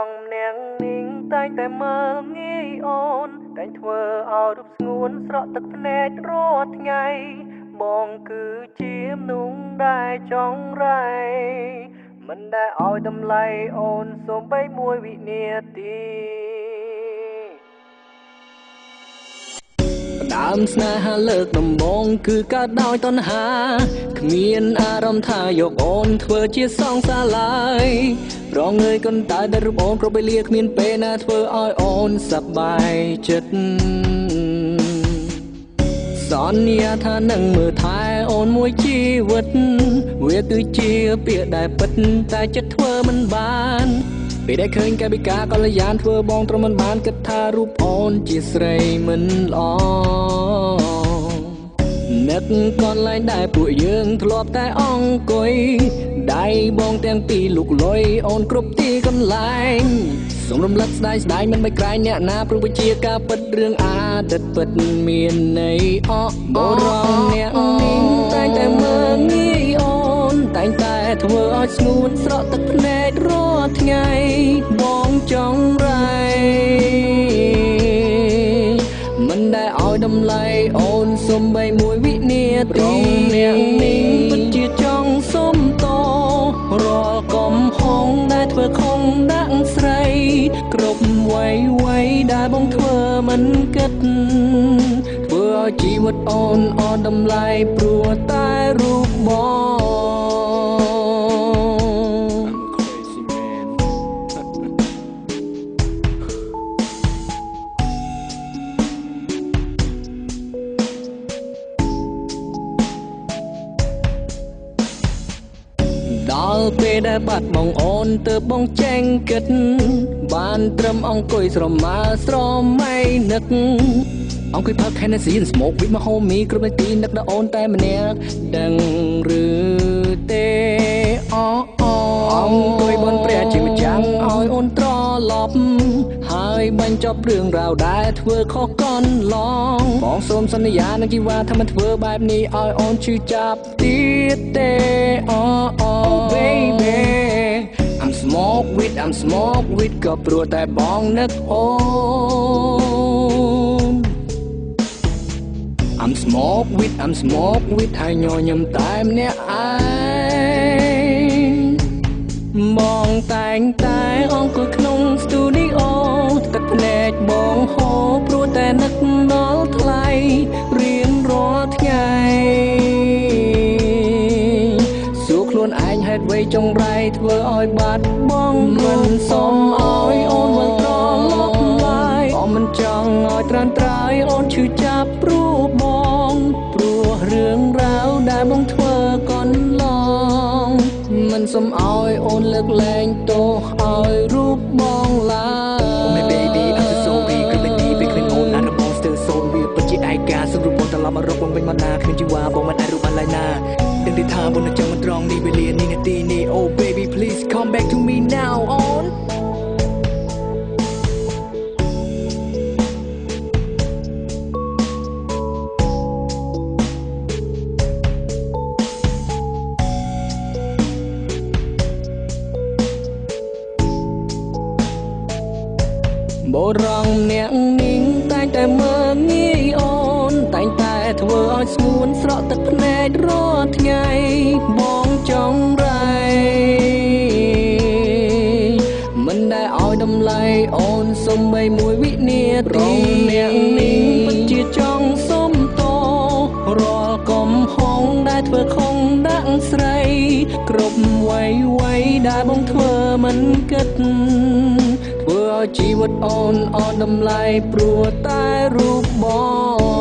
ងនាងនាងតែងតែមើលងាយអូនតែងធ្វើឲ្យរូបស្ងួនស្រក់ទឹកភ្នែករាល់ថ្ងៃបងគឺជាមនុស្សដែលចង់រៃមិនដែលឲ្យតម្លៃអូនសូម្បីមួយវិនាទីដើមស្នេហាលើកដំបូងគឺកើតដោយតណ្ហាគ្មានអារម្មណ៍ថាយកអូនធ្វើជាសងសាឡើយប្រងើយកូនតើដែលរូបអូនគ្រប់វេលាគ្មានពេលណាធ្វើឲ្យអូនសប្បាយចិត្តសន្យាថានឹងមើលថែអូនមួយជីវិតវាគឺជាពាក្យដែលពិតតែចិត្តធ្វើមិនបានពេលដែលឃើញកាយវិការកល្យានធ្វើបងទ្រាំមិនបានគិតថារូបអូនជាស្រីមិនល្អនឹកកន្លែងដែលពួកយើងធ្លាប់តែអង្គុយដៃបងទាំងពីរលុកលុយអូនគ្រប់ទីកន្លែងសូមរំលឹកស្ដាយស្ដាយមិនបីក្រែងអ្នកណាព្រោះវាជាការពិតរឿងអតីតពិតមានន័យបរងអ្នកនេះតែងតែមើលងាយអូនតែងតែធ្វើឲ្យស្ងួនស្រក់ទឹកភ្នែករាល់ថ្ងៃបងចង់រៃមិនដែលឲ្យតម្លៃអូនសូម្បីមួយវិនាទីអ្នកនេះពិតជាចង់សុំតរាល់កំហុសដែលធ្វើខុសដាក់ស្រីគ្រប់វ័យដែលបងធ្វើមិនគិតធ្វើឲ្យជីវិតអូនអត់តម្លៃព្រោះតែរូបបងដល់ពេលដែលបាត់បងអូនទើបបងចេញគិតបានត្រឹមអង្គុយស្រមើស្រមៃនឹកអង្គុយផឹក Hennessy and smoke with my homie គ្រប់នាទីនឹកដល់អូនតែម្នាក់ដឹងឬទេអង្គុយបនព្រះជាម្ចាំងឲ្យអូនត្រឡប់ហើយបញ្ចប់រឿងរ៉ាវដែលធ្វើខុសកន្លងបងសូមសន្យានឹងជីវ៉ាថាមិនធ្វើបែបនេះឲ្យអូនឈឺចាប់ទៀតទេ oh baby I'm smoke with ក៏ព្រោះតែបងនឹកអូន I'm smoke with ហើយញញឹមតែម្នាក់ឯងបងតែងតែអង្គុយក្នុងស្ទូឌីអូទឹកភ្នែកបងហូរព្រោះតែនឹកដល់ថ្លៃរៀងរាល់ថ្ងៃសួរខ្លួនឯងហេតុអ្វីចុងរៃធ្វើឲ្យបាត់បង់មិនសុំឲ្យអូនវិលត្រឡប់ឡើយអូនមិនចង់ឲ្យត្រានត្រើយអូនឈឺចាប់ព្រោះបងព្រោះរឿងរ៉ាវដែលបងធ្វើកន្លងមិនសុំឲ្យអូនលើកលែងទោសឲ្យរូបបងឡើយ Oh my baby I'm so sorry គ្មានទីពេលគ្មានអូនណាស់របស់ still soul វាពិតជាឯកាសរុបបងត្រឡប់មករកបងវិញមកណាគ្មានជីវ៉ាបងមិនអាចរូបបានឡើយណាដឹងទេថាបងនៅចាំមិនត្រង់នេះវេលានេះនាទីនេះ Oh baby please come back to me now onបរងអ្នកនាងតែងតែមើលងាយអូនតែងតែធ្វើឲ្យស្ងួនស្រក់ទឹកភ្នែករាល់ថ្ងៃបងចង់រៃមិនដែលឲ្យតម្លៃអូនសូម្បីមួយវិនាទីអ្នកនាងពិតជាចង់សុំតរាល់កំហុសដែលធ្វើខុសដាក់ស្រីគ្រប់វ័យដែលបងធ្វើមិនគិតធ្វើឲ្យជីវិតអូនអត់តម្លៃព្រោះតែរូបបង